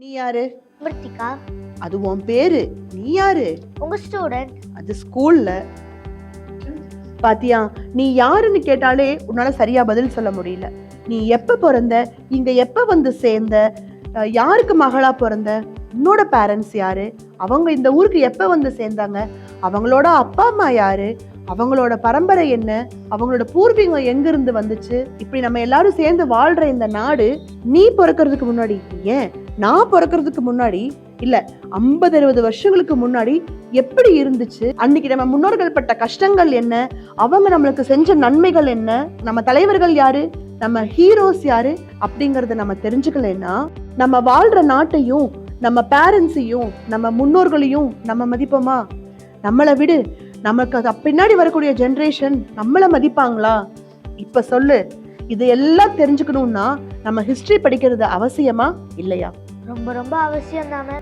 நீ யாரு? மிருத்திகா. அது உன் பேரு. நீ யாரு? உங்க ஸ்டூடெண்ட். அது ஸ்கூல்ல. பாத்தியா, நீ யாருன்னு கேட்டாலே உன்னால சரியா பதில் சொல்ல முடியல. நீ எப்ப பிறந்த, இங்க எப்ப வந்து சேர்ந்த, யாருக்கு மகளா பிறந்த, உன்னோட பேரண்ட்ஸ் யாரு, அவங்க இந்த ஊருக்கு எப்ப வந்து சேர்ந்தாங்க, அவங்களோட அப்பா அம்மா யாரு, அவங்களோட பரம்பரை என்ன, அவங்களோட பூர்வீகம் எங்க இருந்து வந்துச்சு, இப்படி நம்ம எல்லாரும் சேர்ந்து வாழ்ற இந்த நாடு நீ பிறக்கிறதுக்கு முன்னாடி, ஏன் நான் பிறக்கிறதுக்கு முன்னாடி இல்ல 50-60 வருஷங்களுக்கு முன்னாடி எப்படி இருந்துச்சு, அன்னைக்கு நம்ம முன்னோர்கள் பட்ட கஷ்டங்கள் என்ன, அவங்க நம்மளுக்கு செஞ்ச நன்மைகள் என்ன, நம்ம தலைவர்கள் யாரு, நம்ம ஹீரோஸ் யாரு அப்படிங்கறத நம்ம தெரிஞ்சுக்கலன்னா நம்ம வாழ்ற நாட்டையும் நம்ம பேரண்ட்ஸையும் நம்ம முன்னோர்களையும் நம்ம மதிப்போமா? நம்மளை விடு, நமக்கு பின்னாடி வரக்கூடிய ஜெனரேஷன் நம்மள மதிப்பாங்களா? இப்ப சொல்லு. இது எல்லாம் தெரிஞ்சுக்கணும்னா நம்ம ஹிஸ்டரி படிக்கிறது அவசியமா இல்லையா? ரொம்ப ரொம்ப அவசியம் தானே.